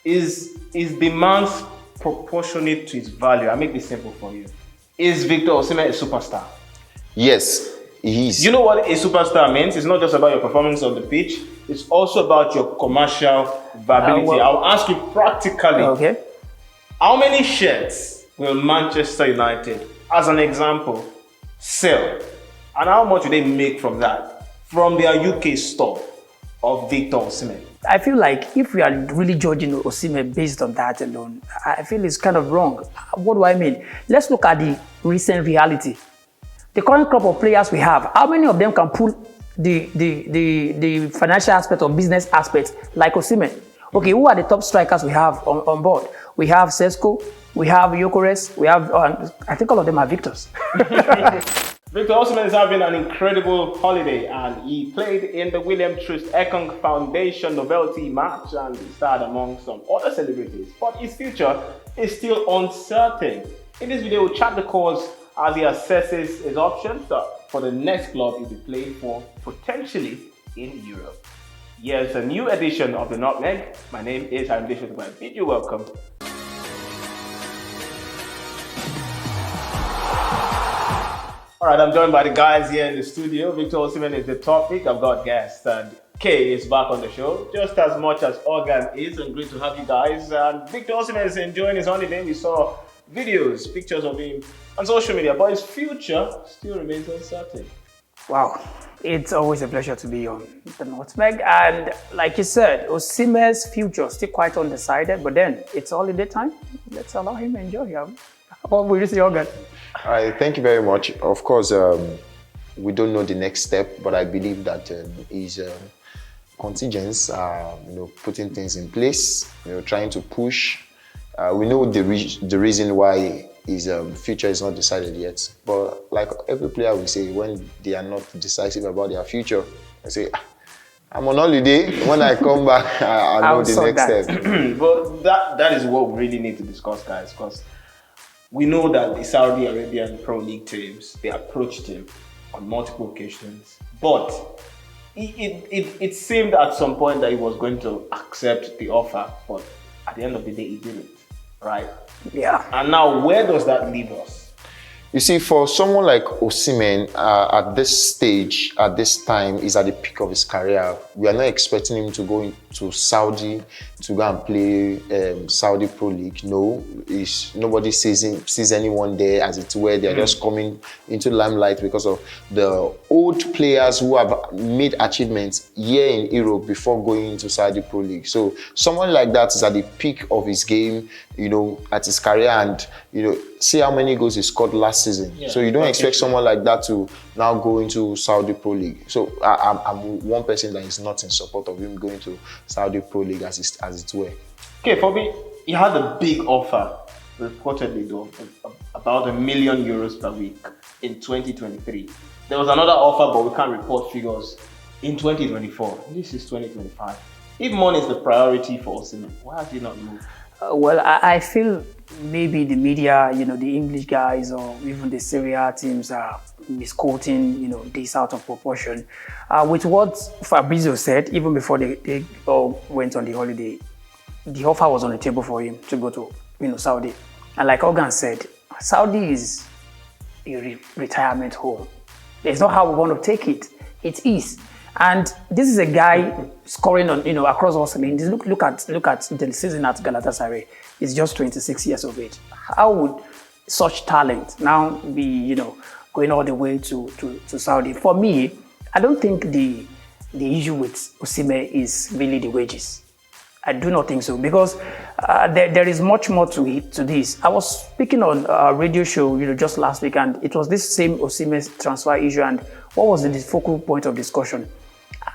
Is demands proportionate to his value? I make this simple for you. Is Victor Osimhen a superstar? Yes, he is. You know what a superstar means? It's not just about your performance on the pitch. It's also about your commercial viability. I'll ask you practically. Okay. How many shirts will Manchester United, as an example, sell? And how much do they make from that? From their UK store of Victor Osimhen? I feel like if we are really judging Osimhen based on that alone, I feel it's kind of wrong. What do I mean? Let's look at the recent reality. The current crop of players we have, how many of them can pull the financial aspect or business aspect like Osimhen? Okay, who are the top strikers we have on board? We have Sesko, we have Gyökeres, we have, I think all of them are Victors. Victor Osimhen is having an incredible holiday, and he played in the William Troost Ekong Foundation novelty match and he starred among some other celebrities. But his future is still uncertain. In this video, we'll chat the course as he assesses his options for the next club he'll be playing for, potentially in Europe. Here's a new edition of the Nutmeg. My name is Ayomide Sotubo. I bid you welcome. All right, I'm joined by the guys here in the studio. Victor Osimhen is the topic. I've got guests, and Kay is back on the show, just as much as Hogan is, and great to have you guys. And Victor Osimhen is enjoying his holiday. We saw videos, pictures of him on social media, but his future still remains uncertain. Wow, it's always a pleasure to be on the Nutmeg. And like you said, Osimhen's future still quite undecided, but then it's holiday time. Let's allow him to enjoy him. What will you say, Hogan? All right, thank you very much. Of course, we don't know the next step, but I believe that his contingents are, putting things in place, trying to push. We know the reason why his future is not decided yet. But like every player will say, when they are not decisive about their future, they say, I'm on holiday. When I come back, I know the next step. But that is what we really need to discuss, guys, because we know that the Saudi Arabian Pro League teams, they approached him on multiple occasions, but it seemed at some point that he was going to accept the offer, but at the end of the day, he didn't, right? Yeah. And now, where does that leave us? You see, for someone like Osimhen, at this stage, at this time, is at the peak of his career. We are not expecting him to go into Saudi to go and play Saudi Pro League. No, nobody sees anyone there, as it were. They are just coming into limelight because of the old players who have made achievements here in Europe before going into Saudi Pro League. So someone like that is at the peak of his game, at his career, and see how many goals he scored last season. Yeah, so you don't expect someone like that to now go into Saudi Pro League. So I'm one person that is not in support of him going to Saudi Pro League as it were. Okay, for me, he had a big offer, reportedly though, about €1 million per week in 2023. There was another offer, but we can't report figures in 2024. This is 2025. If money is the priority for Osimhen, why has he not moved? Well, I feel maybe the media, the English guys or even the Serie A teams are misquoting, this out of proportion. With what Fabrizio said, even before they all went on the holiday, the offer was on the table for him to go to, Saudi. And like Hogan said, Saudi is a retirement home. It's not how we want to take it. It is. And this is a guy scoring on, across all lanes. Look at the season at Galatasaray. He's just 26 years of age. How would such talent now be, going all the way to Saudi? For me, I don't think the issue with Osimhen is really the wages. I do not think so, because there is much more to this. I was speaking on a radio show, just last week, and it was this same Osimhen transfer issue. And what was the focal point of discussion?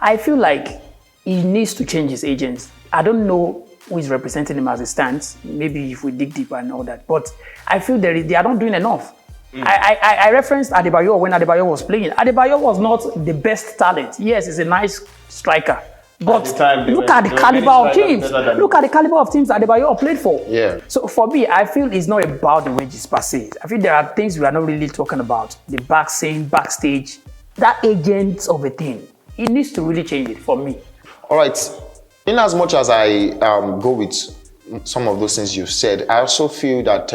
I feel like he needs to change his agents. I don't know who is representing him as it stands. Maybe if we dig deeper and all that, but I feel they are not doing enough. I referenced Adebayor when Adebayor was playing. Adebayor was not the best talent. Yes, he's a nice striker. But look at the caliber of teams. Look at the caliber of teams Adebayor played for. Yeah. So for me, I feel it's not about the wages per se. I feel there are things we are not really talking about. The backstage, that agent of a thing. He needs to really change it for me. All right. In as much as I go with some of those things you've said. I also feel that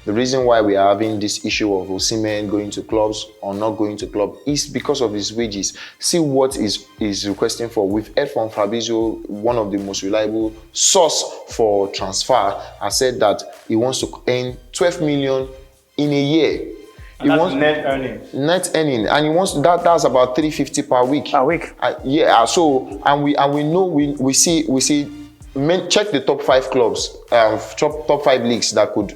the reason why we are having this issue of Osimhen going to clubs or not going to club is because of his wages. See what is requesting for. We've heard from Fabrizio, one of the most reliable source for transfer, has said that he wants to earn 12 million in a year. And that's net earnings. Net earning, and he wants that's about 350 per week. Per week. Yeah. So and we know we see. Check the top 5 clubs, top 5 leagues that could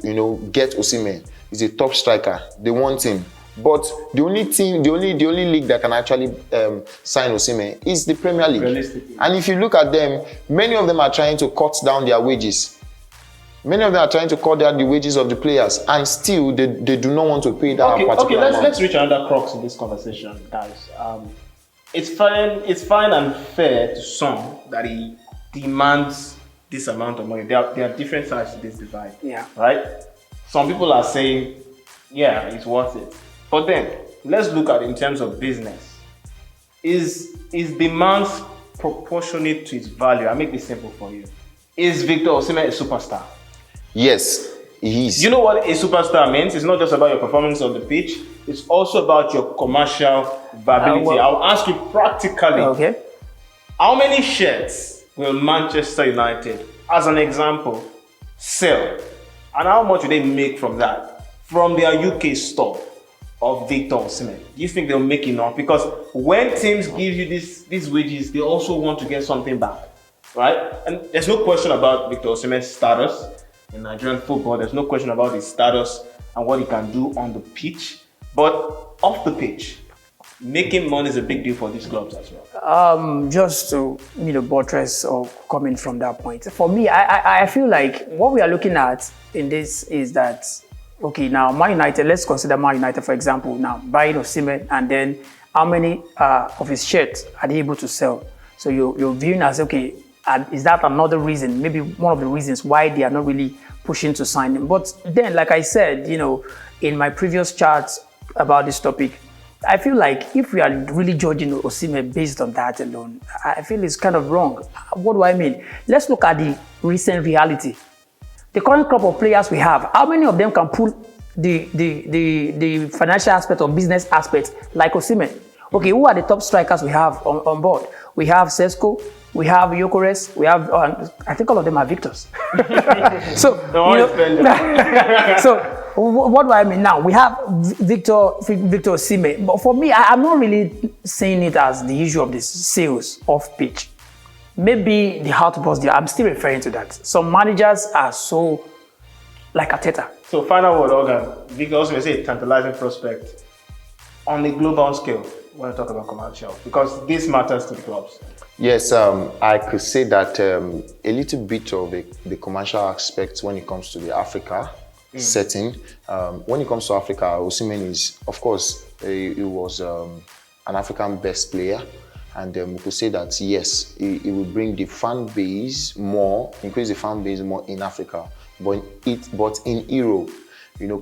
get Osimhen. He's a top striker. They want him, but the only league that can actually sign Osimhen is the Premier League. Realistically. And if you look at them, many of them are trying to cut down their wages. Many of them are trying to cut down the wages of the players, and still they do not want to pay that particular amount. Let's reach another crux in this conversation, guys. It's fine and fair to some that he demands this amount of money. There are different sides to this divide. Yeah. Right? Some people are saying, yeah, it's worth it. But then, let's look at it in terms of business. Is demands proportionate to its value? I'll make this simple for you. Is Victor Osimhen a superstar? Yes, he is. You know what a superstar means? It's not just about your performance on the pitch. It's also about your commercial viability. I'll ask you practically. Okay. How many shirts will Manchester United, as an example, sell? And how much will they make from that? From their UK store of Victor Osimhen. Do you think they'll make enough? Because when teams give you these wages, they also want to get something back, right? And there's no question about Victor Osimhen's status in Nigerian football. There's no question about his status and what he can do on the pitch. But off the pitch, making money is a big deal for these clubs as well. Just to buttress or coming from that point, for me, I feel like what we are looking at in this is that, okay, now Man United, let's consider Man United for example, now buying Osimhen, and then how many of his shirts are they able to sell? So you're viewing as, okay, is that another reason, maybe one of the reasons why they are not really pushing to sign him? But then, like I said, in my previous charts about this topic, I feel like if we are really judging Osimhen based on that alone, I feel it's kind of wrong. What do I mean? Let's look at the recent reality. The current crop of players we have, how many of them can pull the financial aspect or business aspect like Osimhen? Okay, who are the top strikers we have on board? We have Sesko, we have Gyökeres, we have, I think all of them are Victors. So, so what do I mean now? We have Victor Osimhen, but for me, I'm not really seeing it as the issue of the sales off pitch. Maybe the outburst there, I'm still referring to that. Some managers are so like Arteta. So final word, Hogan. Victor Osimhen is a tantalizing prospect on a global scale when we talk about commercial, because this matters to the clubs. Yes, I could say that a little bit of the commercial aspect when it comes to the Africa setting. When it comes to Africa, Osimhen is, of course, he was an African best player. And we could say that, yes, it will bring the fan base more, increase the fan base more in Africa. But in Europe,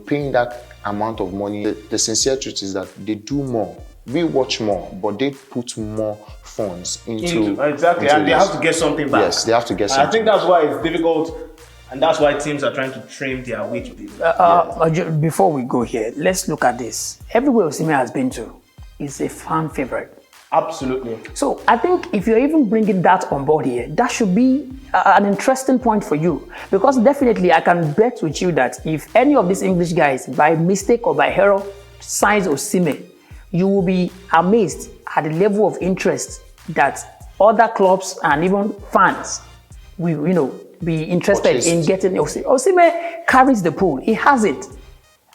paying that amount of money, the sincere truth is that they do more. We watch more, but they put more funds into exactly, and they have to get something back. Yes, they have to get something. I think that's why it's difficult, and that's why teams are trying to trim their wage bill. Before we go here, let's look at this. Everywhere Osimhen has been to is a fan favorite. Absolutely. So I think if you're even bringing that on board here, that should be an interesting point for you, because definitely I can bet with you that if any of these English guys by mistake or by error signs Osimhen, you will be amazed at the level of interest that other clubs and even fans will, be interested in getting Osimhen. Osimhen carries the pool. He has it.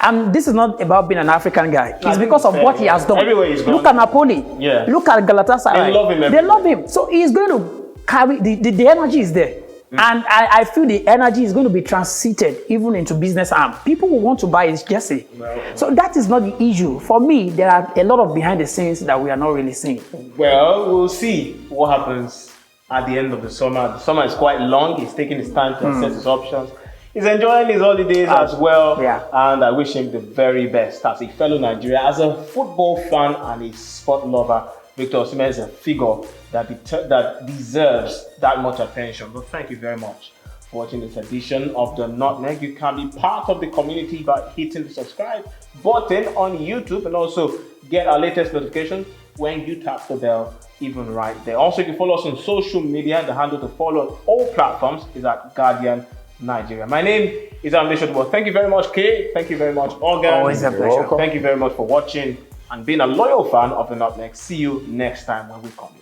And this is not about being an African guy. It's because of what he has done. Everywhere he's gone. Look at Napoli. Yeah. Look at Galatasaray. They love him. They love him. So he's going to carry, the energy is there. And I feel the energy is going to be transited even into business arm. People will want to buy his jersey. No. So that is not the issue. For me, there are a lot of behind the scenes that we are not really seeing. Well, we'll see what happens at the end of the summer. The summer is quite long. He's taking his time to assess his options. He's enjoying his holidays as well. Yeah. And I wish him the very best as a fellow Nigerian, as a football fan and a sport lover. Victor Osimhen is a figure that deserves that much attention. But thank you very much for watching this edition of the Nutmeg. You can be part of the community by hitting the subscribe button on YouTube and also get our latest notifications when you tap the bell, even right there. Also, you can follow us on social media. The handle to follow on all platforms is at Guardian Nigeria. My name is Ayomide Sotubo. Thank you very much, Kay. Thank you very much, Hogan. Always a pleasure. Thank you very much for watching and being a loyal fan of the Nutmeg. See you next time when we come.